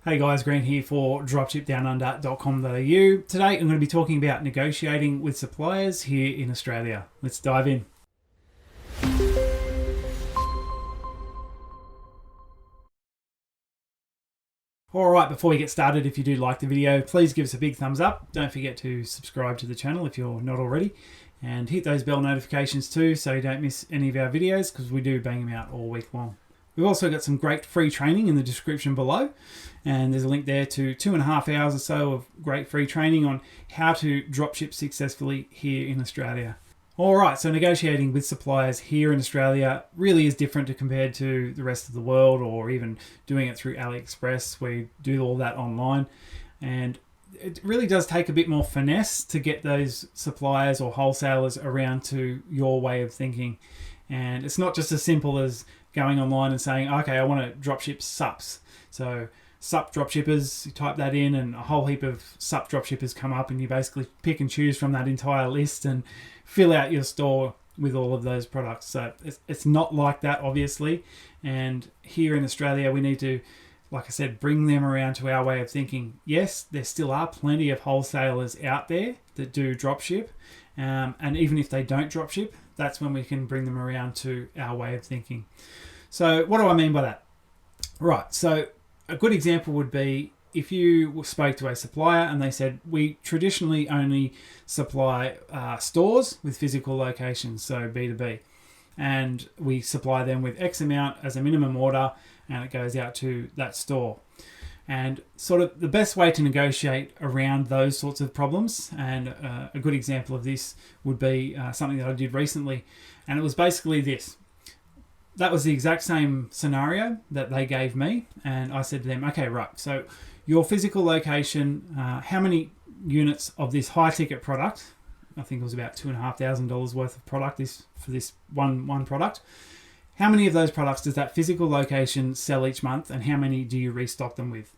Hey guys, Grant here for dropshipdownunder.com.au. Today I'm going to be talking about negotiating with suppliers here in Australia. Let's dive in. Alright, before we get started, if you do like the video, please give us a big thumbs up. Don't forget to subscribe to the channel if you're not already. And hit those bell notifications too so you don't miss any of our videos, because we do bang them out all week long. We've also got some great free training in the description below, and there's a link there to 2.5 hours or so of great free training on how to dropship successfully here in Australia. Alright, so negotiating with suppliers here in Australia really is different compared to the rest of the world, or even doing it through AliExpress, where you do all that online. And it really does take a bit more finesse to get those suppliers or wholesalers around to your way of thinking. And it's not just as simple as going online and saying, okay, I want to dropship SUPs. So SUP dropshippers, you type that in and a whole heap of SUP dropshippers come up, and you basically pick and choose from that entire list and fill out your store with all of those products. So it's not like that, obviously. And here in Australia, we need to, like I said, bring them around to our way of thinking. Yes, there still are plenty of wholesalers out there that do dropship. And even if they don't dropship, that's when we can bring them around to our way of thinking. So what do I mean by that? Right, so a good example would be if you spoke to a supplier and they said, we traditionally only supply stores with physical locations, so B2B. And we supply them with X amount as a minimum order, and it goes out to that store. And sort of the best way to negotiate around those sorts of problems, and a good example of this would be something that I did recently, and it was basically this. That was the exact same scenario that they gave me, and I said to them, okay, right, so your physical location, how many units of this high ticket product, I think it was about $2,500 worth of product for this one product, how many of those products does that physical location sell each month, and how many do you restock them with?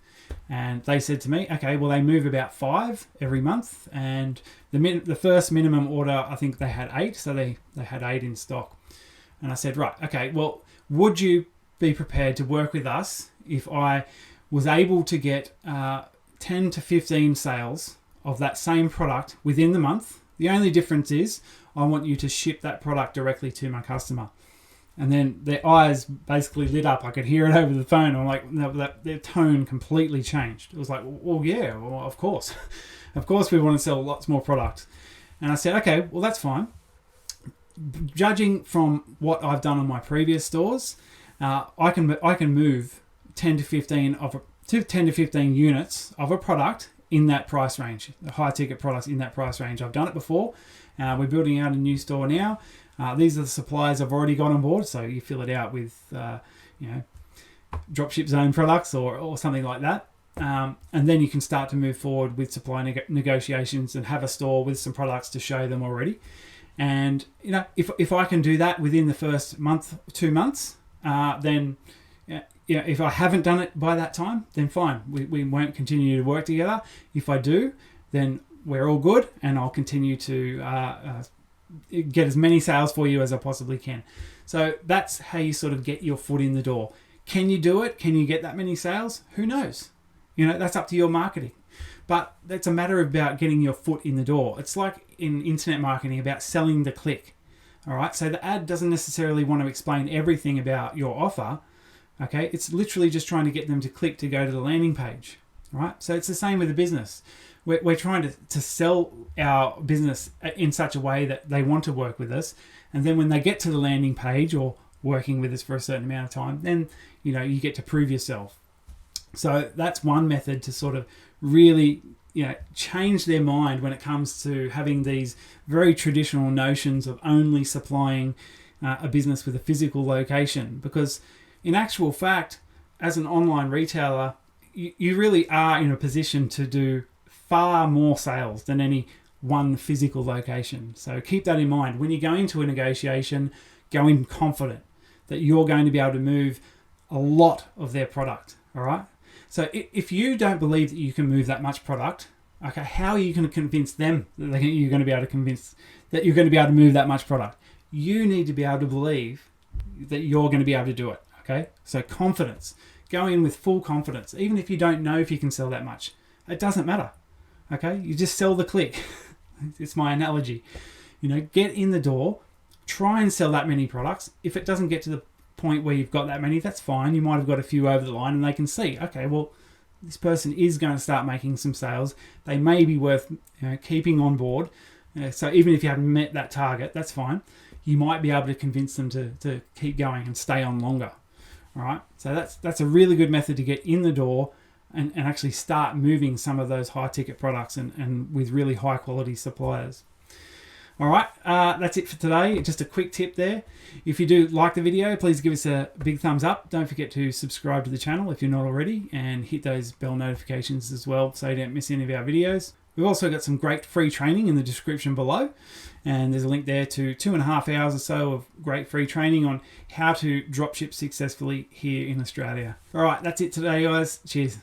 And they said to me, okay, well, they move about 5 every month, and the first minimum order, I think they had 8, so they had 8 in stock. And I said, right, okay, well, would you be prepared to work with us if I was able to get 10 to 15 sales of that same product within the month? The only difference is I want you to ship that product directly to my customer. And then their eyes basically lit up. I could hear it over the phone. I'm like, no, their tone completely changed. It was like, well, yeah, well, of course. Of course we want to sell lots more product. And I said, okay, well, that's fine. Judging from what I've done on my previous stores, I can move 10 to 15 units of a product in that price range, the high ticket products in that price range. I've done it before. We're building out a new store now. These are the suppliers I've already got on board. So you fill it out with, Dropship Zone products or something like that. And then you can start to move forward with supply negotiations and have a store with some products to show them already. And if I can do that within the first month, 2 months, then if I haven't done it by that time, then fine. We won't continue to work together. If I do, then we're all good, and I'll continue to get as many sales for you as I possibly can. So that's how you sort of get your foot in the door. Can you do it? Can you get that many sales? Who knows? That's up to your marketing. But it's a matter about getting your foot in the door. It's like in internet marketing about selling the click. All right. So the ad doesn't necessarily want to explain everything about your offer. Okay. It's literally just trying to get them to click to go to the landing page. All right. So it's the same with the business. We're trying to sell our business in such a way that they want to work with us. And then when they get to the landing page or working with us for a certain amount of time, then, you get to prove yourself. So that's one method to sort of really, change their mind when it comes to having these very traditional notions of only supplying a business with a physical location. Because in actual fact, as an online retailer, you really are in a position to do far more sales than any one physical location. So keep that in mind. When you go into a negotiation, go in confident that you're going to be able to move a lot of their product. All right. So if you don't believe that you can move that much product, okay, how are you going to convince them that you're going to be able to move that much product? You need to be able to believe that you're going to be able to do it. Okay. So confidence. go in with full confidence. Even if you don't know if you can sell that much, it doesn't matter. Okay, you just sell the click. It's my analogy. Get in the door, try and sell that many products. If it doesn't get to the point where you've got that many, that's fine. You might have got a few over the line and they can see, okay, well, this person is going to start making some sales. They may be worth keeping on board. So even if you haven't met that target, that's fine. You might be able to convince them to keep going and stay on longer. All right. So that's a really good method to get in the door and actually start moving some of those high ticket products and with really high quality suppliers. All right, that's it for today. Just a quick tip there. If you do like the video, please give us a big thumbs up. Don't forget to subscribe to the channel if you're not already, and hit those bell notifications as well so you don't miss any of our videos. We've also got some great free training in the description below, and there's a link there to 2.5 hours or so of great free training on how to dropship successfully here in Australia. All right, that's it today, guys. Cheers.